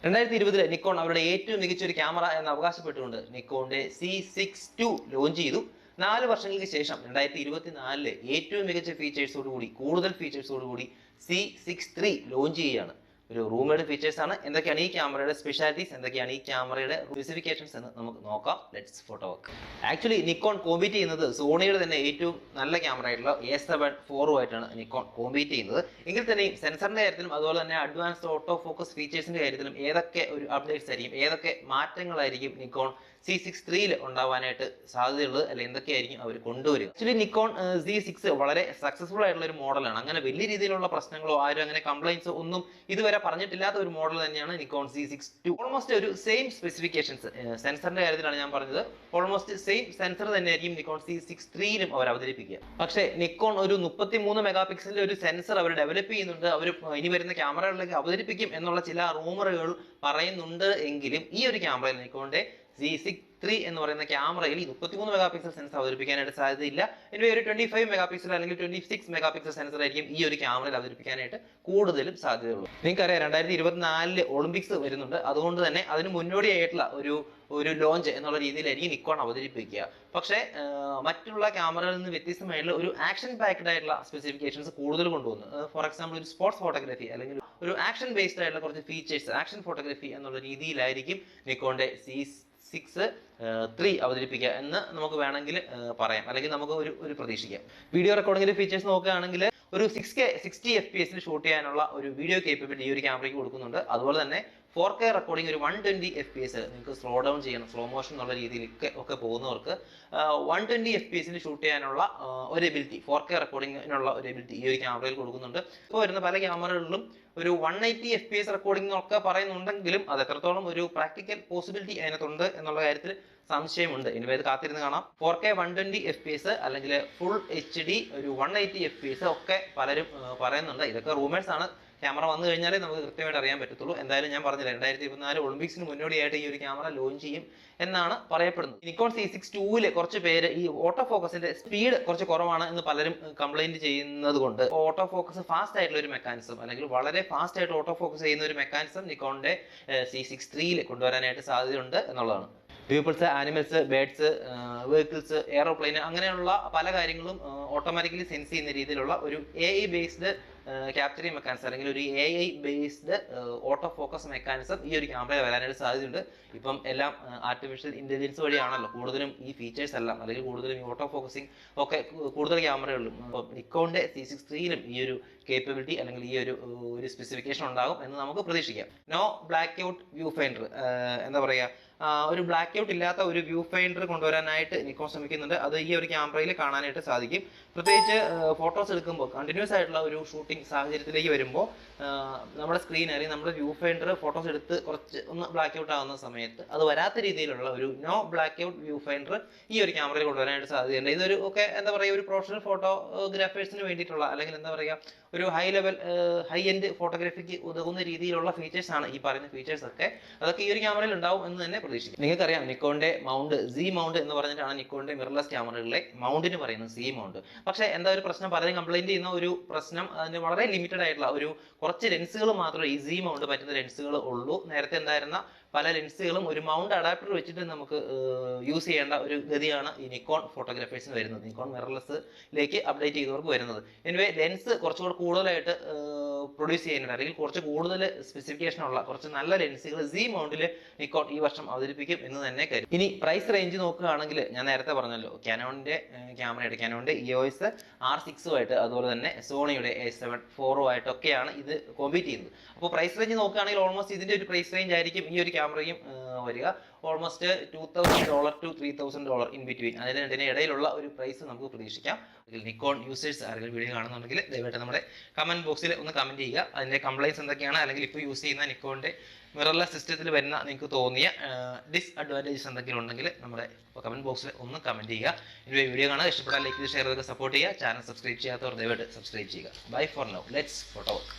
2020 Nikon അവരുടെ ഏറ്റവും മികച്ച ഒരു ക്യാമറ എന്ന് അവകാശപ്പെട്ടുകൊണ്ട് നിക്കോണിന്റെ C62 ലോഞ്ച് ചെയ്തു. 4 വർഷങ്ങൾക്ക് ശേഷം 2024 ഏറ്റവും മികച്ച ഫീച്ചേഴ്സോടുകൂടി കൂടുതൽ ഫീച്ചേഴ്സോടുകൂടി C63 ലോഞ്ച് ചെയ്യുകയാണ്. ഒരു റൂമേഡ് ഫീച്ചേഴ്സ് ആണ്. എന്തൊക്കെയാണ് ഈ ക്യാമറയുടെ സ്പെഷ്യാലിറ്റീസ്, എന്തൊക്കെയാണ് ഈ ക്യാമറയുടെ സ്പെസിഫിക്കേഷൻസ് എന്ന് നമുക്ക് നോക്കാം. Let's photo work. Actually Nikon compete ചെയ്യുന്നത് സോണിയുടെ തന്നെ ഏറ്റവും നല്ല ക്യാമറ ആയിട്ടുള്ള A7 IV ആയിട്ടാണ് നിക്കോൺ കോമ്പീറ്റ് ചെയ്യുന്നത്. എങ്കിൽ തന്നെയും സെൻസറിന്റെ കാര്യത്തിലും അതുപോലെ തന്നെ അഡ്വാൻസ്ഡ് ഓട്ടോ ഫോക്കസ് ഫീച്ചേഴ്സിന്റെ കാര്യത്തിലും ഏതൊക്കെ ഒരു അപ്ഡേറ്റ്സ് ആയിരിക്കും, ഏതൊക്കെ മാറ്റങ്ങളായിരിക്കും നിക്കോൺ C63 ഉണ്ടാവാനായിട്ട് സാധ്യതയുള്ളത്, അല്ലെങ്കിൽ എന്തൊക്കെയായിരിക്കും അവർ കൊണ്ടുവരിക. ആക്ച്വലി നിക്കോൺ Z6 വളരെ സക്സസ്ഫുൾ ആയിട്ടുള്ള ഒരു മോഡലാണ്. അങ്ങനെ വലിയ രീതിയിലുള്ള പ്രശ്നങ്ങളോ ആരും അങ്ങനെ കംപ്ലൈൻസോ ഒന്നും ഇതുവരെ പറഞ്ഞിട്ടില്ലാത്ത ഒരു മോഡൽ തന്നെയാണ് നിക്കോൺ Z62. ഓൾമോസ്റ്റ് ഒരു സെയിം സ്പെസിഫിക്കേഷൻസ്, സെൻസറിന്റെ കാര്യത്തിലാണ് ഞാൻ പറഞ്ഞത്, ഓൾമോസ്റ്റ് സെയിം സെൻസർ തന്നെയായിരിക്കും നിക്കോൺ C63 അവർ അവതരിപ്പിക്കുക. പക്ഷേ നിക്കോൺ ഒരു 33 മെഗാ പിക്സലിന്റെ ഒരു സെൻസർ അവർ ഡെവലപ്പ് ചെയ്യുന്നുണ്ട്, അവർ ഇനി വരുന്ന ക്യാമറകളിലേക്ക് അവതരിപ്പിക്കും എന്നുള്ള ചില റൂമറുകൾ പറയുന്നുണ്ട്. എങ്കിലും ഈ ഒരു ക്യാമറയിൽ നിക്കോണിന്റെ Z6 എന്ന് പറയുന്ന ക്യാമറയിൽ 33 മെഗാ പിക്സൽ സെൻസർ അവതരിപ്പിക്കാനായിട്ട് സാധ്യതയില്ല. ഇനി ഒരു 25 മെഗാ പിക്സൽ അല്ലെങ്കിൽ 26 മെഗാ പിക്സൽ സെൻസർ ആയിരിക്കും ഈ ഒരു ക്യാമറയിൽ അവതരിപ്പിക്കാനായിട്ട് കൂടുതലും സാധ്യതയുള്ളൂ. നിങ്ങൾക്കറിയാം 2024 ഒളിമ്പിക്സ് വരുന്നുണ്ട്. അതുകൊണ്ട് തന്നെ അതിന് മുന്നോടിയായിട്ടുള്ള ഒരു ലോഞ്ച് എന്നുള്ള രീതിയിലായിരിക്കും നിക്കോൺ അവതരിപ്പിക്കുക. പക്ഷേ മറ്റുള്ള ക്യാമറകളിൽ നിന്ന് വ്യത്യസ്തമായിട്ടുള്ള ഒരു ആക്ഷൻ പാക്ഡ് ആയിട്ടുള്ള സ്പെസിഫിക്കേഷൻസ് കൂടുതൽ കൊണ്ടുവന്നു. ഫോർ എക്സാമ്പിൾ ഒരു സ്പോർട്സ് ഫോട്ടോഗ്രാഫി അല്ലെങ്കിൽ ഒരു ആക്ഷൻ ബേസ്ഡ് ആയിട്ടുള്ള കുറച്ച് ഫീച്ചേഴ്സ്, ആക്ഷൻ ഫോട്ടോഗ്രാഫി എന്നുള്ള രീതിയിലായിരിക്കും നിക്കോണിന്റെ C63 അവതരിപ്പിക്കുക എന്ന് നമുക്ക് വേണമെങ്കിൽ പറയാം, അല്ലെങ്കിൽ നമുക്ക് ഒരു പ്രതീക്ഷിക്കാം. വീഡിയോ റെക്കോർഡിംഗിന്റെ ഫീച്ചേഴ്സ് നോക്കുകയാണെങ്കിൽ ഒരു 6K 60 FPS ഷൂട്ട് ചെയ്യാനുള്ള ഒരു വീഡിയോ കേപ്പബിലിറ്റി ഈ ഒരു ക്യാമറയ്ക്ക് കൊടുക്കുന്നുണ്ട്. അതുപോലെ തന്നെ 4K റെക്കോർഡിംഗ് ഒരു 120 FPS നിങ്ങൾക്ക് സ്ലോ ഡൗൺ ചെയ്യണം, സ്ലോ മോഷൻ എന്നുള്ള രീതിയിലൊക്കെ പോകുന്നവർക്ക് 120 FPS ഷൂട്ട് ചെയ്യാനുള്ള ഒരു എബിലിറ്റി, 4K റെക്കോർഡിങ്ങിനുള്ള ഒരു എബിലിറ്റി ഈ ഒരു ക്യാമറയിൽ കൊടുക്കുന്നുണ്ട്. ഇപ്പോൾ വരുന്ന പല ക്യാമറകളിലും ഒരു 180 FPS റെക്കോർഡിംഗ് എന്നൊക്കെ പറയുന്നുണ്ടെങ്കിലും അത് എത്രത്തോളം ഒരു പ്രാക്ടിക്കൽ പോസിബിലിറ്റി അതിനകത്തുണ്ട് എന്നുള്ള കാര്യത്തിൽ സംശയമുണ്ട്. ഇനി ഇത് കാത്തിരുന്ന് കാണാം. 4K 120 FPS അല്ലെങ്കിൽ ഫുൾ HD ഒരു 180 FPS ഒക്കെ പലരും പറയുന്നുണ്ട്. ഇതൊക്കെ റൂമേഴ്സ് ആണ്. ക്യാമറ വന്നു കഴിഞ്ഞാലേ നമുക്ക് കൃത്യമായിട്ട് അറിയാൻ പറ്റത്തുള്ളൂ. എന്തായാലും ഞാൻ പറഞ്ഞില്ല, 2024 ഒളിമ്പിക്സിന് മുന്നോടിയായിട്ട് ഈ ഒരു ക്യാമറ ലോഞ്ച് ചെയ്യും എന്നാണ് പറയപ്പെടുന്നത്. നിക്കോൺ C62 കുറച്ച് പേര് ഈ ഓട്ടോ ഫോക്കസിന്റെ സ്പീഡ് കുറച്ച് കുറവാണ് എന്ന് പലരും കംപ്ലൈന്റ് ചെയ്യുന്നത് കൊണ്ട് ഓട്ടോ ഫോക്കസ് ഫാസ്റ്റ് ആയിട്ടുള്ള ഒരു മെക്കാനിസം അല്ലെങ്കിൽ വളരെ ഫാസ്റ്റ് ആയിട്ട് ഓട്ടോ ഫോക്കസ് ചെയ്യുന്ന ഒരു മെക്കാനിസം നിക്കോണിന്റെ C63 കൊണ്ടുവരാനായിട്ട് സാധ്യതയുണ്ട് എന്നുള്ളതാണ്. Peoples, animals, birds, vehicles, aeroplane അങ്ങനെയുള്ള പല കാര്യങ്ങളും ഓട്ടോമാറ്റിക്കലി സെൻസ് ചെയ്യുന്ന രീതിയിലുള്ള ഒരു AI ബേസ്ഡ് ക്യാപ്ചറിംഗ് മെക്കാനിസം അല്ലെങ്കിൽ ഒരു AI based auto focus mechanism ഈ ഒരു ക്യാമറയിൽ വരാനായിട്ട് സാധ്യതയുണ്ട്. ഇപ്പം എല്ലാം ആർട്ടിഫിഷ്യൽ ഇന്റലിജൻസ് വഴിയാണല്ലോ കൂടുതലും ഈ ഫീച്ചേഴ്സ് എല്ലാം, അല്ലെങ്കിൽ കൂടുതലും ഈ ഓട്ടോ ഫോക്കസിങ് ഒക്കെ കൂടുതൽ ക്യാമറകളിലും. അപ്പം നിക്കോണിന്റെ C63 ഈ ഒരു കേപ്പബിലിറ്റി അല്ലെങ്കിൽ ഈ ഒരു സ്പെസിഫിക്കേഷൻ ഉണ്ടാകും എന്ന് നമുക്ക് പ്രതീക്ഷിക്കാം. No blackout viewfinder, എന്താ പറയുക, ഒരു ബ്ലാക്ക് ഔട്ട് ഇല്ലാത്ത ഒരു വ്യൂ ഫൈൻഡർ കൊണ്ടുവരാനായിട്ട് നിക്കോൺ ശ്രമിക്കുന്നുണ്ട്. അത് ഈ ഒരു ക്യാമറയിൽ കാണാനായിട്ട് സാധിക്കും. പ്രത്യേകിച്ച് ഫോട്ടോസ് എടുക്കുമ്പോൾ കണ്ടിന്യൂസ് ആയിട്ടുള്ള ഒരു ഷൂട്ടിംഗ് സാഹചര്യത്തിലേക്ക് വരുമ്പോൾ നമ്മുടെ സ്ക്രീൻ അല്ലെങ്കിൽ നമ്മുടെ വ്യൂ ഫൈൻഡർ ഫോട്ടോസ് എടുത്ത് കുറച്ച് ഒന്ന് ബ്ലാക്ക് ഔട്ട് ആകുന്ന സമയത്ത് അത് വരാത്ത രീതിയിലുള്ള ഒരു no blackout viewfinder ഈ ഒരു ക്യാമറയിൽ കൊണ്ടുവരാനായിട്ട് സാധ്യതയുണ്ട്. ഇതൊരു ഒക്കെ എന്താ പറയുക, ഒരു പ്രൊഫഷണൽ ഫോട്ടോഗ്രാഫേഴ്സിന് വേണ്ടിയിട്ടുള്ള അല്ലെങ്കിൽ എന്താ പറയുക ഒരു ഹൈ എൻഡ് ഫോട്ടോഗ്രാഫിക്ക് ഉതകുന്ന രീതിയിലുള്ള ഫീച്ചേഴ്സ് ആണ് ഈ പറയുന്ന ഫീച്ചേഴ്സ് ഒക്കെ. അതൊക്കെ ഈ ഒരു ക്യാമറയിൽ ഉണ്ടാവും എന്ന് തന്നെ പ്രതീക്ഷിക്കും. നിങ്ങൾക്കറിയാം നിക്കോണിന്റെ മൗണ്ട് Z മൗണ്ട് എന്ന് പറഞ്ഞിട്ടാണ് നിക്കോണിന്റെ മിറർലെസ് ക്യാമറകളിലെ മൗണ്ടിന് പറയുന്നത് Z മൗണ്ട്. പക്ഷേ എന്താ ഒരു പ്രശ്നം, പലരും കംപ്ലൈന്റ് ചെയ്യുന്ന ഒരു പ്രശ്നം, അതിന് വളരെ ലിമിറ്റഡ് ആയിട്ടുള്ള കുറച്ച് ലെൻസുകൾ മാത്രമേ ഈ Z മൗണ്ട് പറ്റുന്ന ലെൻസുകൾ ഉള്ളൂ. നേരത്തെ ഉണ്ടായിരുന്ന പല ലെൻസുകളും ഒരു മൗണ്ട് അഡാപ്റ്റർ വെച്ചിട്ട് നമുക്ക് യൂസ് ചെയ്യേണ്ട ഒരു ഗതിയാണ് ഈ നിക്കോൺ ഫോട്ടോഗ്രാഫേഴ്സിന് വരുന്നത്, നിക്കോൺ മിറർലെസ്സിലേക്ക് അപ്ഡേറ്റ് ചെയ്തവർക്ക് വരുന്നത്. എനിവേ ലെൻസ് കുറച്ചുകൂടെ കൂടുതലായിട്ട് പ്രൊഡ്യൂസ് ചെയ്യുന്നുണ്ട്, അല്ലെങ്കിൽ കുറച്ച് കൂടുതൽ സ്പെസിഫിക്കേഷൻ ഉള്ള കുറച്ച് നല്ല ലെൻസുകൾ Z മൗണ്ടിൽ നിക്കോൺ ഈ വർഷം അവതരിപ്പിക്കും എന്ന് തന്നെ കരുതും. ഇനി പ്രൈസ് റേഞ്ച് നോക്കുകയാണെങ്കിൽ ഞാൻ നേരത്തെ പറഞ്ഞല്ലോ, കാനോണിന്റെ ക്യാമറയുടെ കാനോണിന്റെ EOS R6 ആയിട്ട് അതുപോലെ തന്നെ സോണിയുടെ A7 IV ആയിട്ടൊക്കെയാണ് ഇത് കോമ്പീറ്റ് ചെയ്യുന്നത്. അപ്പോൾ പ്രൈസ് റേഞ്ച് നോക്കുകയാണെങ്കിൽ ഓൾമോസ്റ്റ് ഇതിന്റെ ഒരു പ്രൈസ് റേഞ്ച് ആയിരിക്കും ഈ ഒരു ക്യാമറയും വരിക. ഓൾമോസ്റ്റ് $2,000 to $3,000 ഇൻ ബിറ്റ്വീൻ, അതിന് രണ്ടിന് ഇടയിലുള്ള ഒരു പ്രൈസ് നമുക്ക് പ്രതീക്ഷിക്കാം. നിക്കോൺ യൂസേഴ്സ് ആരെങ്കിലും വീഡിയോ കാണുന്നുണ്ടെങ്കിൽ ദയവായിട്ട് നമ്മുടെ കമന്റ് ബോക്സിൽ ഒന്ന് കമന്റ് ചെയ്യുക. അതിന്റെ കംപ്ലൈൻസ് എന്തൊക്കെയാണ്, അല്ലെങ്കിൽ ഇപ്പോൾ യൂസ് ചെയ്യുന്ന നിക്കോണിന്റെ മിറർലെസ് സിസ്റ്റത്തിൽ വരുന്ന നിങ്ങൾക്ക് തോന്നിയ ഡിസ്അഡ്വാൻറ്റേജസ് എന്തെങ്കിലും ഉണ്ടെങ്കിൽ നമ്മുടെ കമന്റ് ബോക്സിൽ ഒന്ന് കമന്റ് ചെയ്യുക. ഇനി വീഡിയോ കാണാൻ ഇഷ്ടപ്പെട്ടാൽ ലൈക്ക് ചെയ്ത് ഷെയർ ചെയ്തൊക്കെ സപ്പോർട്ട് ചെയ്യുക. ചാനൽ സബ്സ്ക്രൈബ് ചെയ്യാത്തവർ ദയവായിട്ട് സബ്സ്ക്രൈബ് ചെയ്യുക. Bye for now, let's photo work.